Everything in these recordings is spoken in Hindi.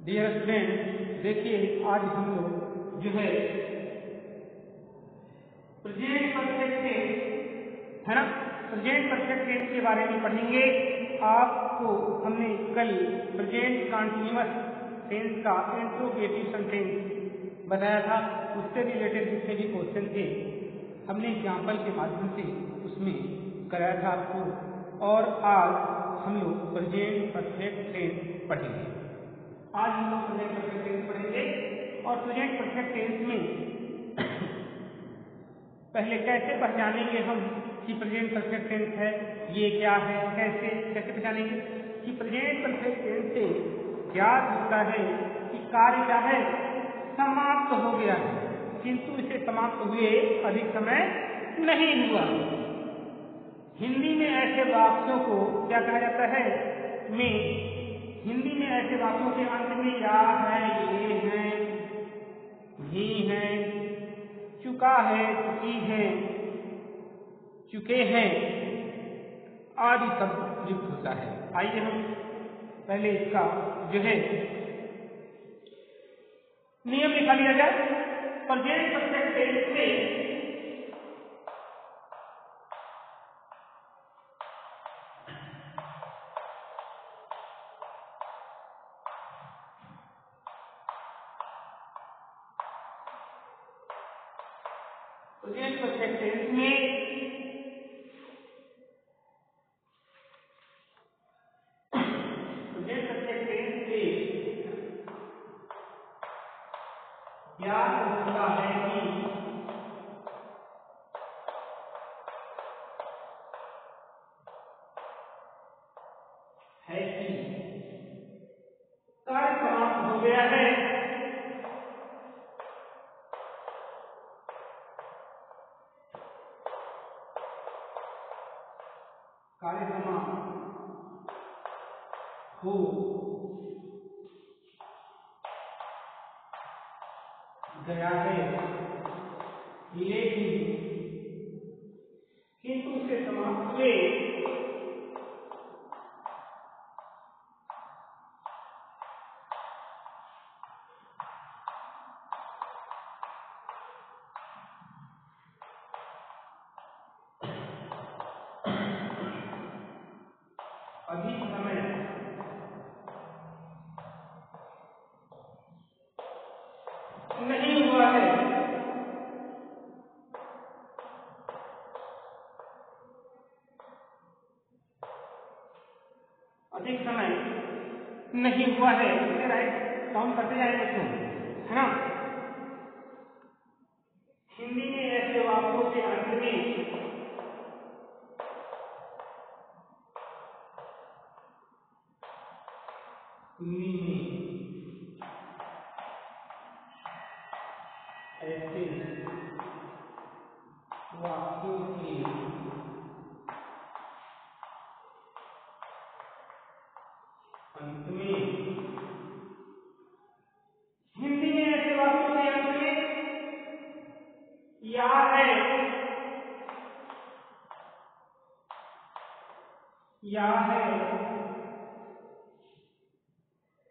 डियर स्टूडेंट, देखिए आज हम लोग जो है प्रेजेंट परफेक्ट टेंस है ना, प्रेजेंट परफेक्ट टेंस के बारे में पढ़ेंगे। आपको हमने कल प्रेजेंट कंटीन्यूअस टेंस का इंट्रोगेटिव सेंटेंस बताया था, उससे रिलेटेड जितने भी क्वेश्चन थे हमने एग्जाम्पल के माध्यम से उसमें कराया था आपको। और आज हम लोग प्रेजेंट परफेक्ट टेंस पढ़ेंगे। आज हम लोग प्रेजेंट परफेक्ट टेंस पढ़ेंगे और प्रेजेंट परफेक्ट टेंस में पहले कैसे पहचानेंगे हम कि प्रेजेंट परफेक्ट टेंस है, ये क्या है, कैसे पहचानेंगे कि प्रेजेंट परफेक्ट टेंस से ज्ञात होता है कि कार्य क्या है, समाप्त हो गया है, किंतु इसे समाप्त हुए अधिक समय नहीं हुआ। हिंदी में ऐसे वाक्यों को क्या कहा जाता है, हिंदी में ऐसे वाक्यों के अंत में या है, ये है, भी है, चुका है, चुकी है, चुके हैं आदि शब्द युक्त होता है। आइए हम पहले इसका जो है नियम लिखा लिया जाए। प्रेजेंट परफेक्ट टेंस में प्रेजेंट परफेक्ट टेंस में ज्ञात होता है कि कार्य समाप्त हो गया है, कार्य समाप्त हो गया है, लेकिन किंतु उसे समाप्त हुए अधिक समय नहीं हुआ है। अधिक समय नहीं हुआ है, इसे राइट काउंट करते जाएंगे तो है ना। हिंदी में ऐसे वाक्यों के अंत में ऐसे वाक्यों के अंत में, हिंदी में ऐसे वाक्यों के अंत में या है, या है,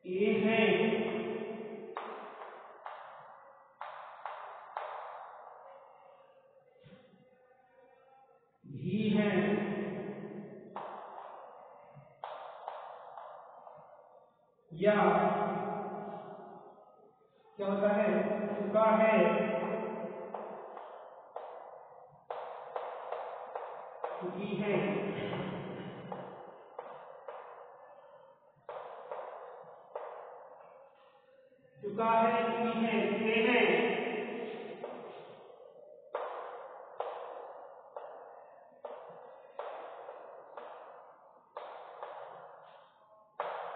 ये है, भी है, या क्या होता है, चुका है, चुकी है, चुका है, चुकी है, चुके हैं,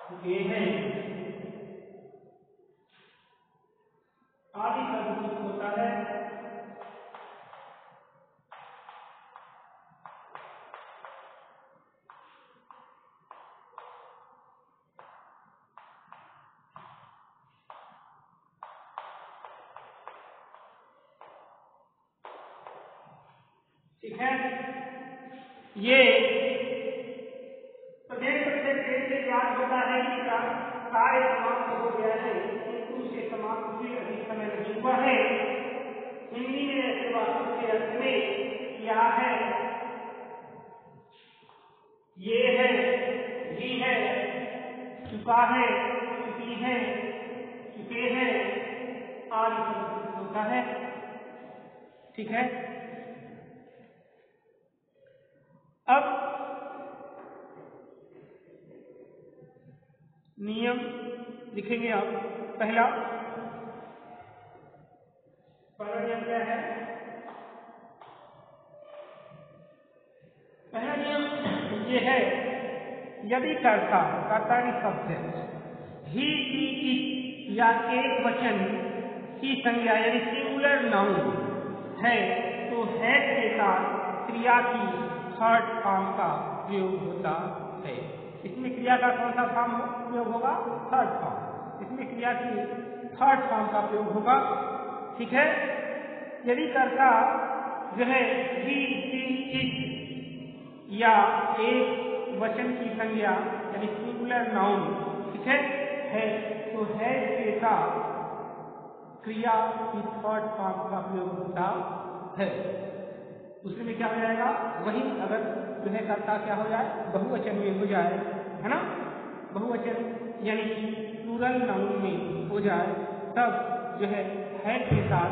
चुके हैं आदि शब्द होता है। ठीक है, ये प्रेजेंट परफेक्ट टेंस से ज्ञात होता है कि कार्य समाप्त हो गया है, उसे अधिक समय नहीं हुआ है। हिंदी में ऐसे वाक्यों के अर्थ में क्या है, ये है, भी है, चुका है, चुकी है, चुके हैं आदि शब्द होता है। ठीक है। अब नियम लिखेंगे आप। पहला नियम क्या है? पहला नियम ये है, यदि कर्ता की सब्जेक्ट ही, शी, इट या एक वचन की संज्ञा यानी सिंगुलर नाउन है तो हैज के साथ क्रिया की थर्ड फॉर्म का प्रयोग होता है। इसमें क्रिया का कौन सा फॉर्म प्रयोग होगा? Third form. इसमें क्रिया की थर्ड फॉर्म का प्रयोग होगा। ठीक है। यदि कर्ता जो है ही, शी, इट या एक वचन की संज्ञा यानी सिंगुलर नाउन, ठीक है, तो हैज के साथ क्रिया की थर्ड फॉर्म का प्रयोग होता है। दूसरे में क्या हो जाएगा? वही अगर जो है कर्ता क्या हो जाए? बहुवचन में हो जाए, है ना, बहुवचन यानी प्लूरल नाउन में हो जाए, तब जो है के साथ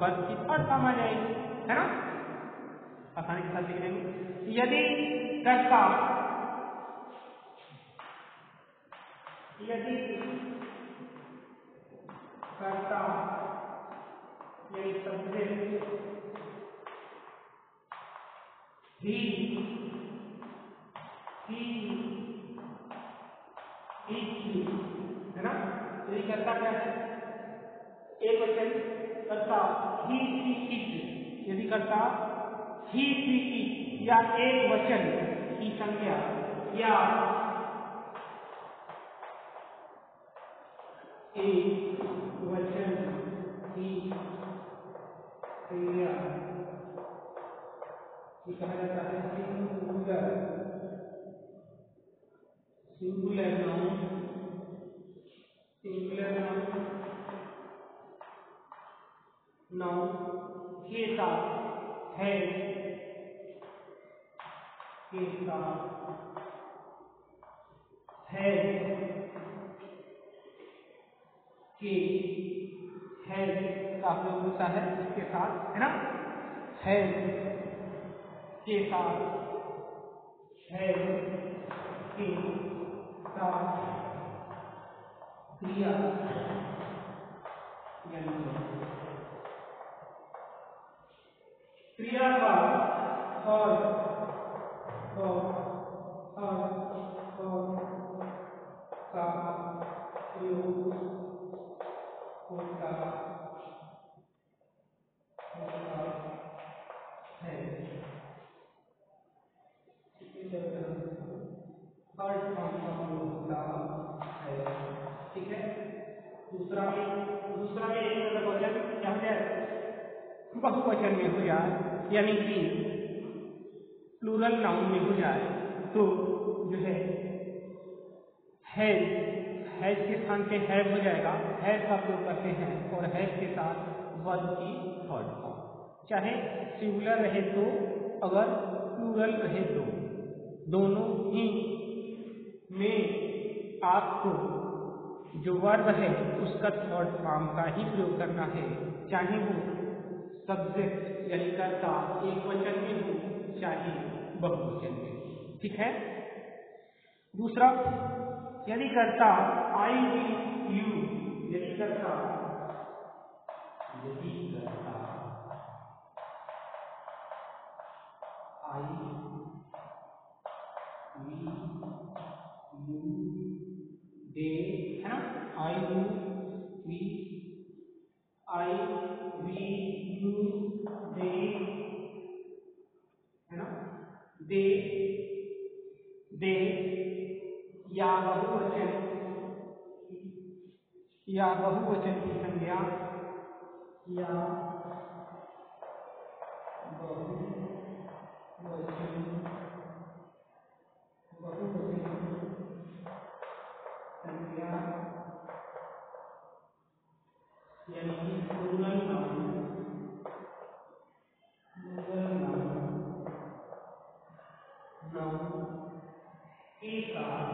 बस की थर्ड फॉर्म आ जाएगी, है ना, आसानी के साथ लिखने में। यदि कर्ता यानी सब्जेक्ट ही, है ना, यदि कर्ता क्या है? एक वचन कर्ता ही, शी, इट। यदि कर्ता ही, शी, इट या एक वचन की संज्ञा या एक वचन की संज्ञा कहा जाता है सिंगुलर नाउन के साथ है का प्रयोग होता है इसके साथ, है ना, है के साथ, है के साथ क्रिया यानी क्रिया का और का प्रयोग होता है। थर्ड फॉर्म का प्रयोग होता है। ठीक है। दूसरा में एक वचन क्या हो जाए? बहुवचन में हो जाए, यानी कि प्लूरल नाउन में हो जाए, तो जो है हैज के स्थान पे हैव हो जाएगा। हैज का प्रयोग करते हैं और हैज के साथ वर्ब की थर्ड फॉर्म, चाहे सिंगुलर रहे तो, अगर प्लूरल रहे तो, दोनों ही में आपको जो वर्ब है उसका थर्ड फॉर्म का ही प्रयोग करना है, चाहे वो सब्जेक्ट यानी कर्ता एक वचन में हो चाहे बहुवचन में। ठीक है। दूसरा, यदि कर्ता आई, विल, यू, यदि कर्ता आई, वी, यू, दे, है ना, आई, यू, वी, यू, दे, है ना, दे या बहुवचन की संज्ञा या बहुवचन संज्ञा यानी प्लूरल नाउन के साथ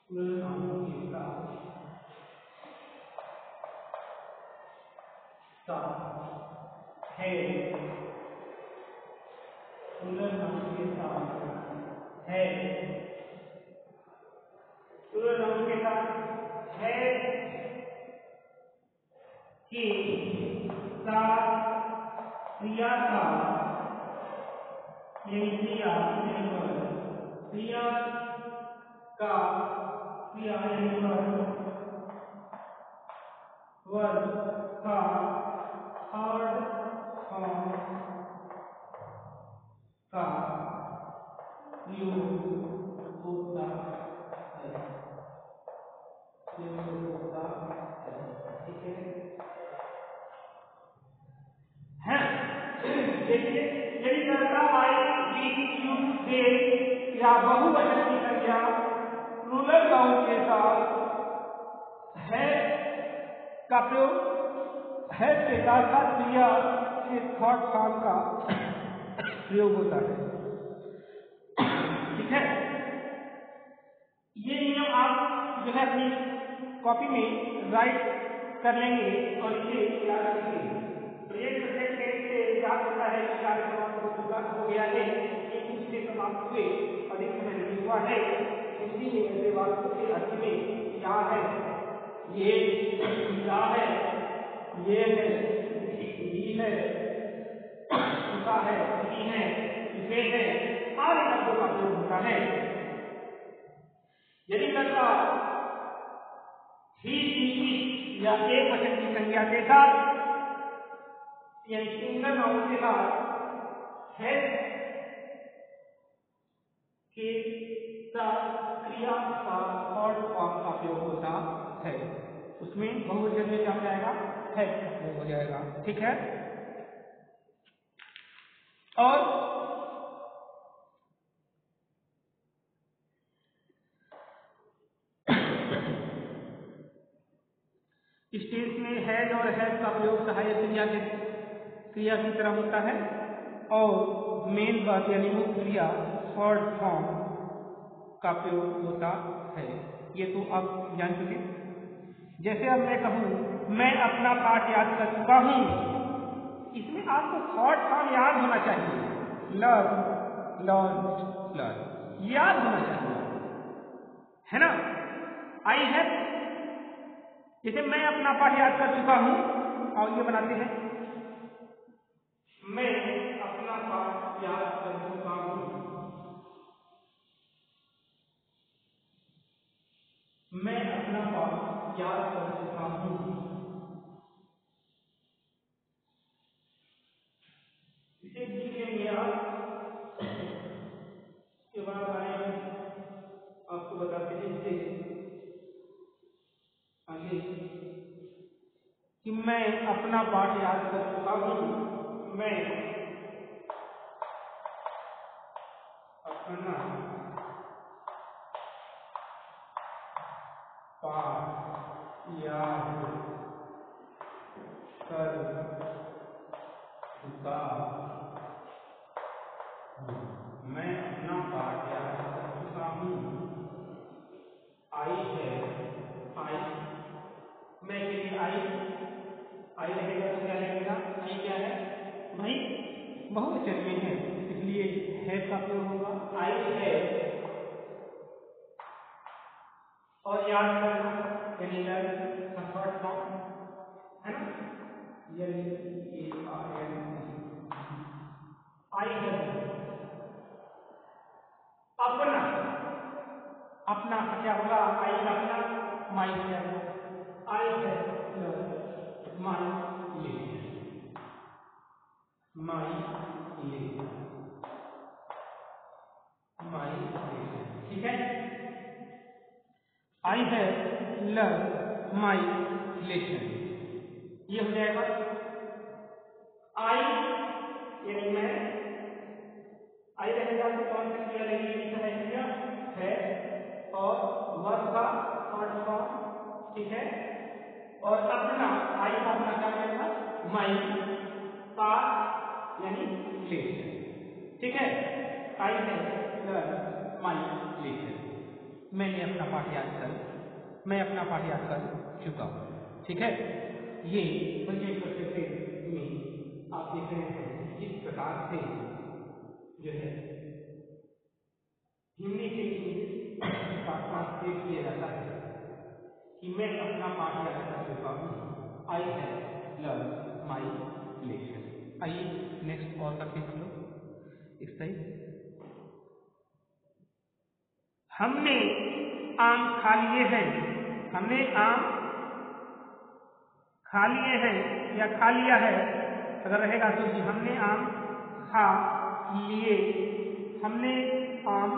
प्लूरल नाउन के साथ है, प्लूरल नाउन के साथ है, प्लूरल नाउन के साथ है के साथ क्रिया का यानी क्रिया क्रिया का क्रिया वर्ग का थर्ड फॉर्म का प्रयोग होता है, ठीक है। देखिए यदि कर्ता आई वी यू दे या बहुवचन की संख्या प्लूरल नाउन के साथ है का प्रयोग है के साथ साथ क्रिया के थर्ड फॉर्म का प्रयोग होता है, ठीक है। ये नियम आप जो है अपनी कॉपी में राइट कर लेंगे और इसे याद रखेंगे। प्रत्येक सब्जेक्ट में से याद होता है कि कार्य समाप्त हो चुका हो गया है, एक दूसरे समाप्त हुए अधिक समय नहीं हुआ है। हिंदी में ऐसे वाक्यों के अर्थ में क्या है, ये क्या है, ये है, ये है, उसका है, ये है, इसे है, आदि शब्दों का प्रयोग होता है। यदि कर्ता ही या एक वचन की संज्ञा के साथ यानी सिंगल नाउन के साथ है के साथ क्रिया का थर्ड फॉर्म का प्रयोग होता है, उसमें बहुवचन में क्या हो जाएगा, है का प्रयोग हो जाएगा, ठीक है। और इस केस में हैज और हैव का प्रयोग सहायक क्रिया की तरह होता है और मेन बात यानी मुख्य क्रिया थर्ड फॉर्म का प्रयोग होता है। ये तो आप जान चुके। जैसे अब मैं कहूं मैं अपना पाठ याद कर चुका हूं, इसमें आपको थर्ड फॉर्म याद होना चाहिए, लर्न याद होना चाहिए, है ना। आई है जैसे मैं अपना पाठ याद कर चुका हूं और ये बनाते हैं मैं अपना पाठ याद कर चुका हूं, मैं अपना पाठ याद कर चुका हूं। इसे लिख लेंगे आप, के बाद आए आपको बताते हैं इसे आगे कि मैं अपना पाठ याद कर चुका हूं, मैं अपना पाठ याद कर चुका हूं, मैं अपना पाठ याद कर चुका हूं। आई है, आई मैं के लिए आई रहेगा तो क्या लगेगा, आई क्या है भाई, बहुवचन में है, इसलिए है का प्रयोग होगा। आई है और याद करना यानी लर्न का थर्ड फॉर्म है ना, आई है अपना, अपना क्या होगा, आई का अपना माई हो जाएगा, आई है माई लेसन, ठीक है। आई है लर्न माई लेसन, ये हो जाएगा। आई यानी मैं, आई रहेगा तो कौन सी क्रिया लगेगी, क्रिया है और वर्ब का थर्ड फॉर्म, ठीक है। और अपना आई का अपना क्या रहेगा, माई पास यानी लेटर। ठीक है, आई है लर्न माई लेटर। मैं अपना पाठ याद कर चुका हूँ। ठीक है, ये प्रेजेंट परफेक्ट में आप देख रहे हैं किस प्रकार से जो है हिंदी से इंग्लिश का ट्रांसलेट किया जाता है कि मैं अपना पाठ याद कर चुका हूँ, I have learn my lesson. आइए नेक्स्ट और करते हैं हम लोग इस टाइप। हमने आम खा लिए हैं, हमने आम खा लिए हैं या खा लिया है अगर रहेगा तो जी हमने आम खा लिए। हमने आम,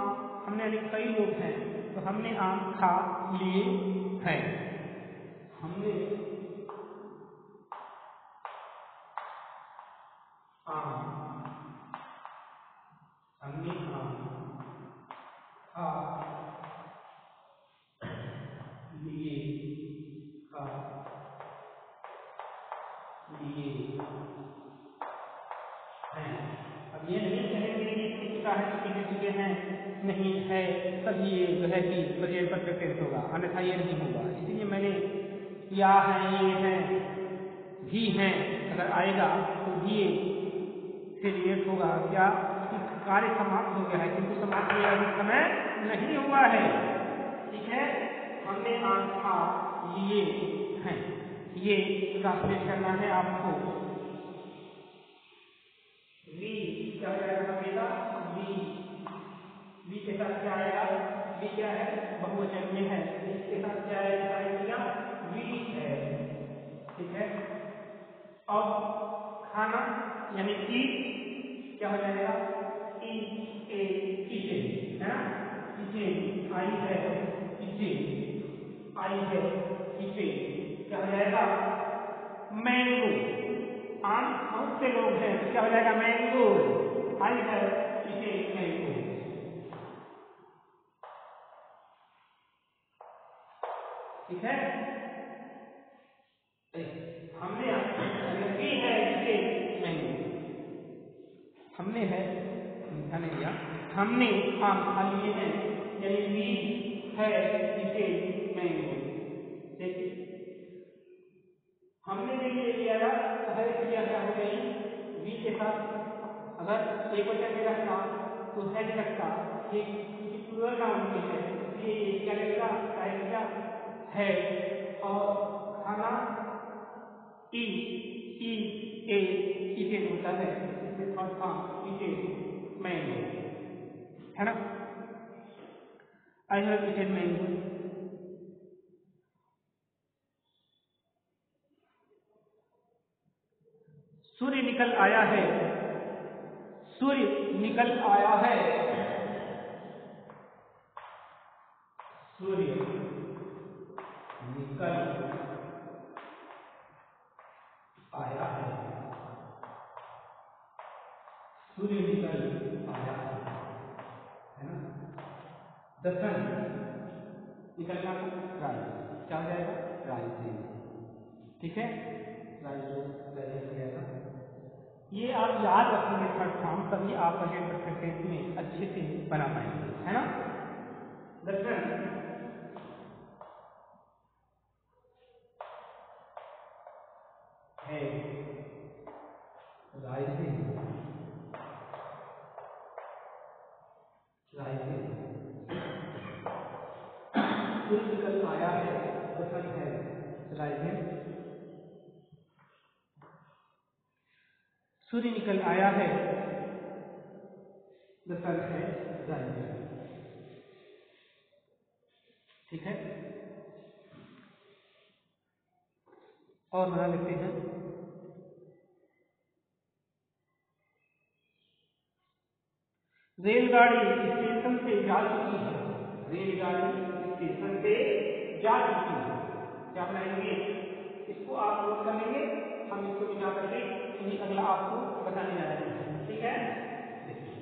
हमने यानी कई लोग हैं तो हमने आम खा लिए हैं। हमने आम खा लिए हैं। अब ये नहीं कहेंगे कि इतनी चुका है, चुके हैं, नहीं है, तब ये जो है कि प्रेजेंट परफेक्ट टेंस होगा, अन्यथा ये नहीं होगा। इसीलिए मैंने या है, ये है, भी हैं अगर आएगा तो भी से रिलेट होगा क्या कि कार्य समाप्त हो गया है, किंतु समाप्त होने का समय नहीं हुआ है। ठीक है, हमने आम खा लिए हैं, ये ट्रांसलेट करना है आपको। वी क्या हो जाएगा बेटा, वी के साथ क्या आएगा, वी क्या है, बहुवचन में है, इसके साथ क्या आएगा, वी है। ठीक है, अब खाना यानी ईट क्या हो जाएगा, ईट ए किचन है ना, किचन आई है, किचन आई है, किचन क्या हो जाएगा, मैंगो। आम बहुत से लोग हैं तो क्या हो जाएगा, मैंगो आई है, किचन मैंगो। ठीक है, हमने लगी है जिसे मैंगो, हमने है ध्यान दिया, हमने आम खा लिए हैं यानी वी है जिसे मैंगो। देखिए हमने भी ले लिया था, सहायक क्रिया क्या हो गई, वी के साथ अगर एक वचन में रहता तो है नहीं लगता, एक क्योंकि प्लूरल नाउन में है इसलिए ये क्या लगेगा, सहायक क्रिया है। और खाना ई ए इटेन होता है, इसमें थर्ड फॉर्म इटेन मैंगो है ना, आई हैव इटेन मैंगो। सूर्य निकल आया है, सूर्य निकल आया है, सूर्य निकल आया है, सूर्य निकल आया है ना। द सन निकलना राइज क्या हो जाएगा, राइजिंग। ठीक है, राइजिंग हो जाएगा। ये आप याद रखेंगे थर्ड फॉर्म, तभी आप प्रेजेंट परफेक्ट टेंस में अच्छे से बना पाएंगे, है ना। द सन है राइजिंग, सूर्य निकल आया है, द सन है राइजिंग, सूर्य निकल आया है, द सन है राइजिंग। ठीक है, और बना लेते हैं। रेलगाड़ी स्टेशन से जा चुकी है, रेलगाड़ी स्टेशन से जा चुकी है, क्या बनाएंगे, इसको आप नोट कर लेंगे, हम इसको मिटा करके अभी अगला आपको बताने जा रहे हैं। ठीक है, देखिए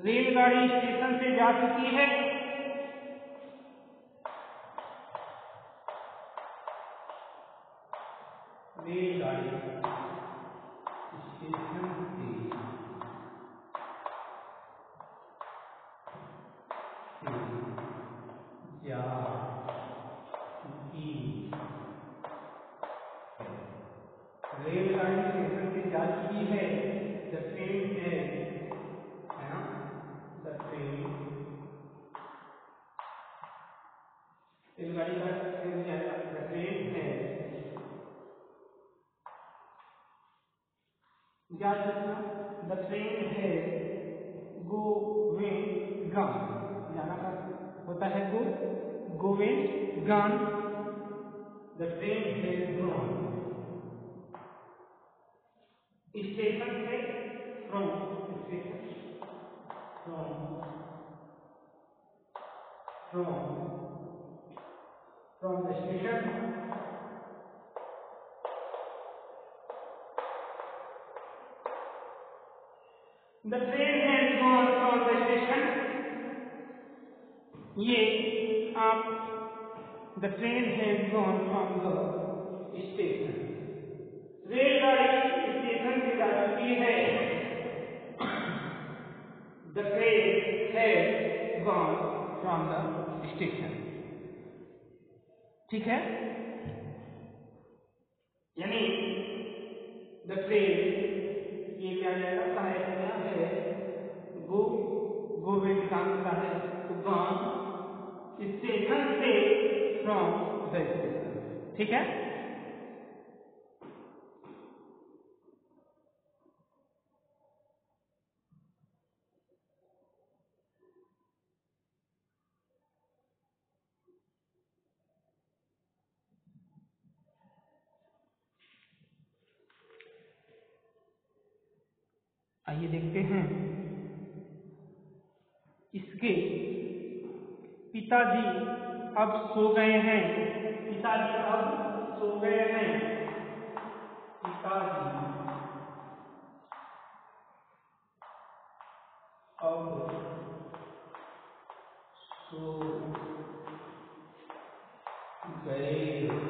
रेलगाड़ी स्टेशन से जा चुकी है। रेलगाड़ी स्टेशन से जा चुकी है। रेलगाड़ी स्टेशन से जा चुकी है। द ट्रेन है ना, द ट्रेन, रेलगाड़ी का ट्रेन जाएगा, द ट्रेन है जा चुका, द ट्रेन है गोवें गॉन, जाना का होता है गोवें गॉन, द ट्रेन है गॉन। स्टेशन है from, station from the station, the train has gone from the station. ये आप the train has gone from the station, रेलगाड़ी स्टेशन से जा चुकी है। The train has gone from the station. ठीक है, यानी द ट्रेन, ये क्या जाएगा, सहायक क्रिया है, गोवेंट काम का है, तो गॉन स्टेशन से फ्रॉम द स्टेशन। ठीक है, आइए देखते हैं। इसके पिताजी अब सो गए हैं, पिताजी अब सो गए हैं, पिताजी अब सो गए हैं,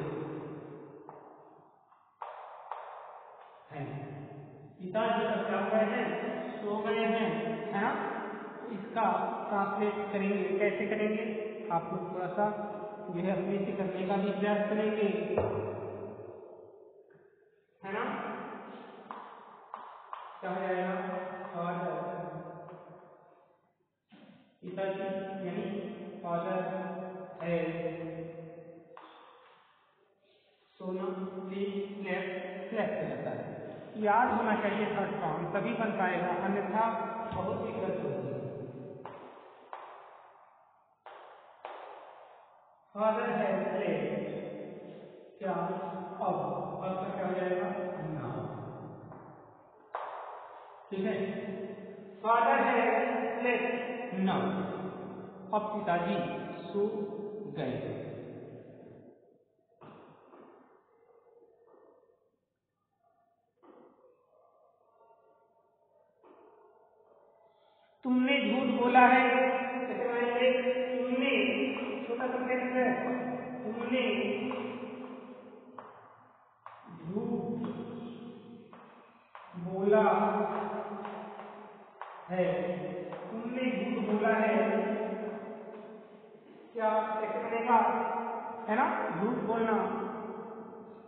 पिताजी अब क्या हो गए हैं, सो गए हैं, है ना। तो इसका ट्रांसलेट करेंगे, कैसे करेंगे, आप लोग थोड़ा सा जो है अपने से करने का भी प्रयास करेंगे, है ना। क्या हो जाएगा, फादर, पिताजी यानी फादर है सोना, स्लेप्ट हो जाता है। याद होना चाहिए थर्ड फॉर्म, तभी बन पाएगा, अन्यथा बहुत ही गलत होगी। फादर है स्लेप्ट, क्या अब का क्या हो जाएगा, नाउ। ठीक है, फादर है स्लेप्ट नाउ, अब पिताजी सो गए। तुमने झूठ बोला है, कैसे बनाएंगे, तुमने छोटा सेंटेंस है, तुमने झूठ बोला है, तुमने झूठ बोला है, क्या कैसे बनेगा, है ना, झूठ बोलना,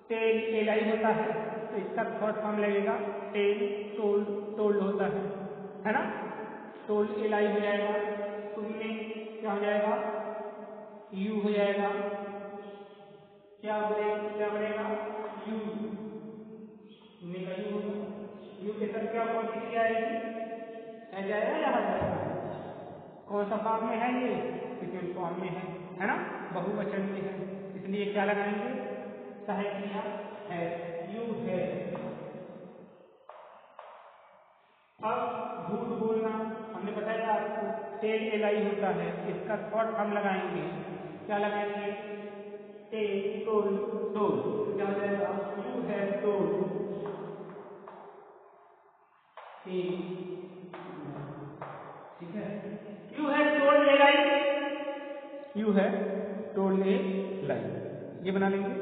टेल एलाई होता है, तो इसका थर्ड फॉर्म लगेगा, टेल टोल्ड, टोल्ड होता है ना, टोल्ड एलाई हो जाएगा, तुमने क्या हो जाएगा, यू हो जाएगा, क्या बनेगा, यू, तुमने का यू होगा, यू के साथ क्या कौन सी क्रिया आएगी, है जाएगा या आ जाएगा, कौन सा फॉर्म में है, ये सेकेंड फॉर्म में है ना, बहुवचन में है, इसलिए क्या लगाएंगे, सहायक क्रिया है, यू है। अब झूठ बोलना हमने बताया आपको, टेल एलाई होता है, इसका थर्ड फॉर्म लगाएंगे, क्या लगाएंगे, टेल टोल्ड टोल्ड, क्या हो जाएगा, यू हैव टोल्ड, ठीक है, यू है टोल्ड ए लाई, ये बना लेंगे।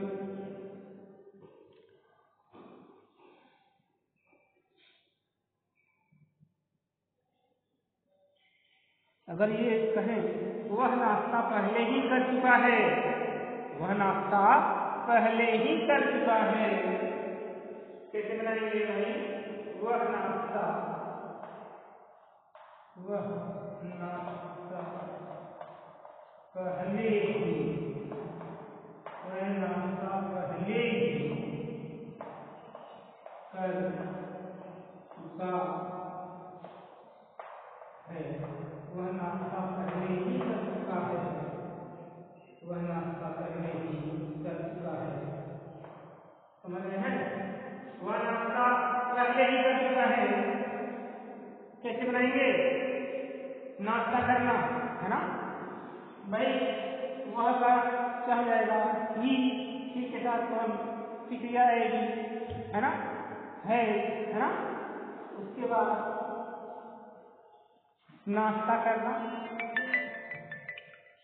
अगर ये कहें वह नाश्ता पहले ही कर चुका है, वह नाश्ता पहले ही कर चुका है, कैसे बनाएंगे भाई? वह नाश्ता पहले ही, वह नाश्ता पहले ही कर चुका है, वह नाश्ता पहले ही कर चुका है, वह नाश्ता पहले ही कर चुका है। समझ रहे हैं? वह नाश्ता पहले ही कर चुका है, कैसे बनाएंगे? नाश्ता करना है ना भाई, वह का क्या हो जाएगा? ही के साथ कौन सी क्रिया आएगी, है ना? है ना? उसके बाद नाश्ता करना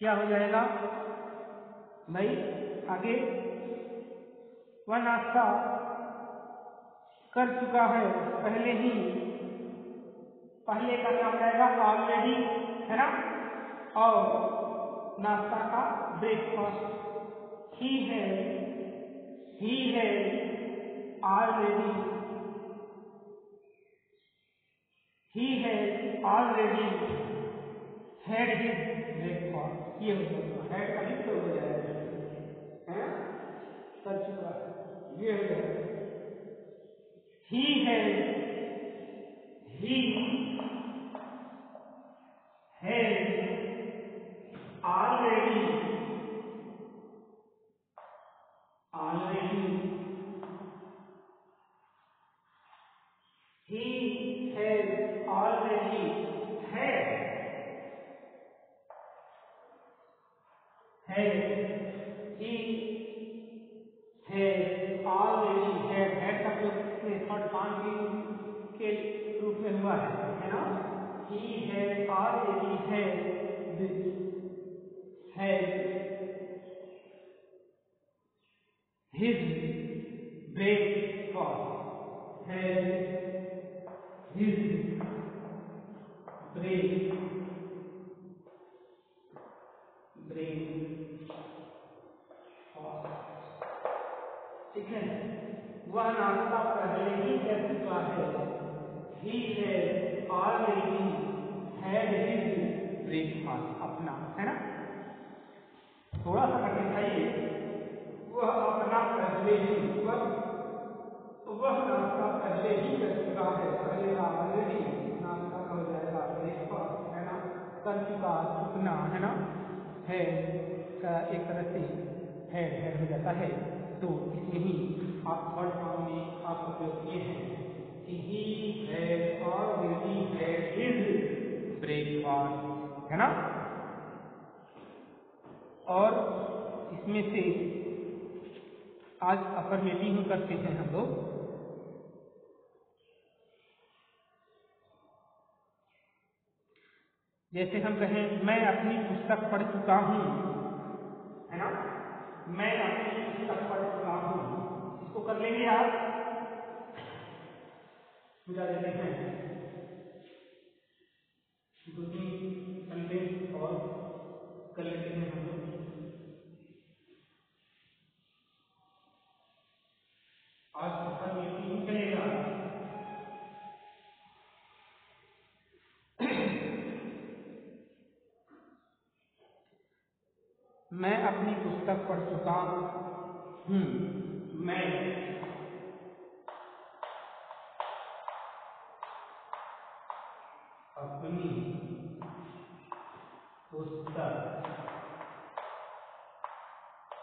क्या हो जाएगा भाई? आगे वह नाश्ता कर चुका है पहले ही, पहले का क्या हो जाएगा? ऑलरेडी, है ना? और नाश्ता का ब्रेकफास्ट, ही है already, he has already had his breakfast, ये हो जाएगा, had का लिप्त हो जाएगा, है ना? कर चुका है, ये हो जाएगा। he has already he has already had he has already had का प्रयोग में थर्ड काउंट के रूप में हुआ है ना? he has already had his breakfast, ठीक है? वह नाश्ता पहले ही कर चुका है, he has already had his breakfast, अपना, है ना? थोड़ा सा कठिन था ये, वह अपना पहले ही, वह नाश्ता पहले ही कर चुका है, पहले का ऑलरेडी, नाश्ता का हो जाएगा ब्रेकफास्ट, है ना? कर चुका, चुकना, है ना? है का एक तरह से हेड हो जाता है, तो इसमें ही आप थर्ड फॉर्म में आप उपयोग किए हैं, he has already had his breakfast, है ना? और इसमें से आज अफर्मेटिव करते हैं हम लोग। जैसे हम कहें मैं अपनी पुस्तक पढ़ चुका हूँ, है ना? मैं अपनी पुस्तक पढ़ चुका हूँ, इसको कर लेंगे आप, बुझा देते हैं, 2-3 सेंटेंस और कर लेते हैं हम लोग। आज अफर्मेटिव चलेगा। मैं अपनी पुस्तक पढ़ चुका हूँ, मैं अपनी पुस्तक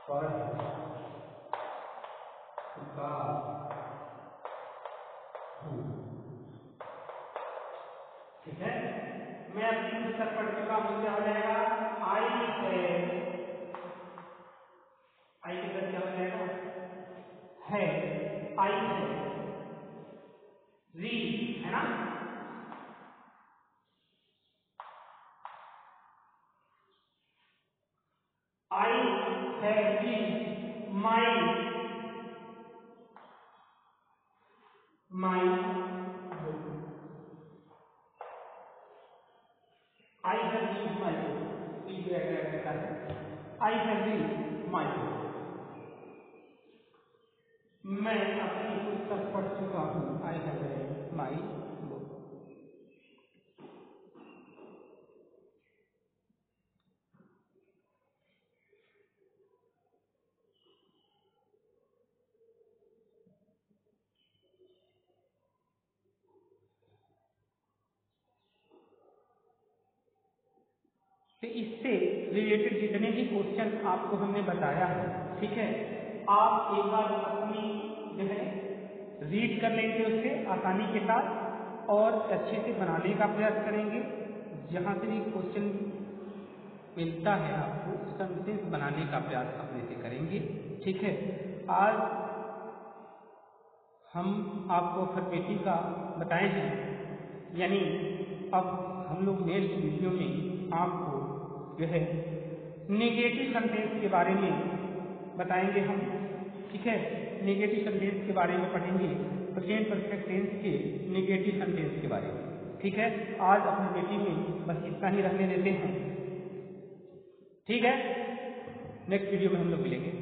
पढ़ चुका हूँ, ठीक है? मैं अपनी पुस्तक पढ़ चुका हूँ, क्या हो जाएगा? आई के साथ क्या हो जाएगा? है, आई है, रीड, है ना? my book. I have read my book. I have read my book. मैं अपनी पुस्तक पढ़ चुका हूँ. I have read my book. तो इससे रिलेटेड जितने भी क्वेश्चन आपको हमने बताया है, ठीक है, आप एक बार अपनी जो है रीड कर लेंगे उससे आसानी के साथ और अच्छे से बनाने का प्रयास करेंगे. जहाँ से भी क्वेश्चन मिलता है आपको सेंटेंस बनाने का प्रयास अपने से करेंगे. ठीक है, आज हम आपको अफर्मेटिव का बताए हैं, यानी अब हम लोग नेक्स्ट वीडियो में आपको जो है नेगेटिव सेंटेंस के बारे में बताएंगे हम. ठीक है, नेगेटिव सेंटेंस के बारे में पढ़ेंगे, प्रेजेंट परफेक्ट टेंस के नेगेटिव सेंटेंस के बारे में. ठीक है, आज अफर्मेटिव में बस इतना ही रहने देते हैं. ठीक है, नेक्स्ट वीडियो में हम लोग मिलेंगे.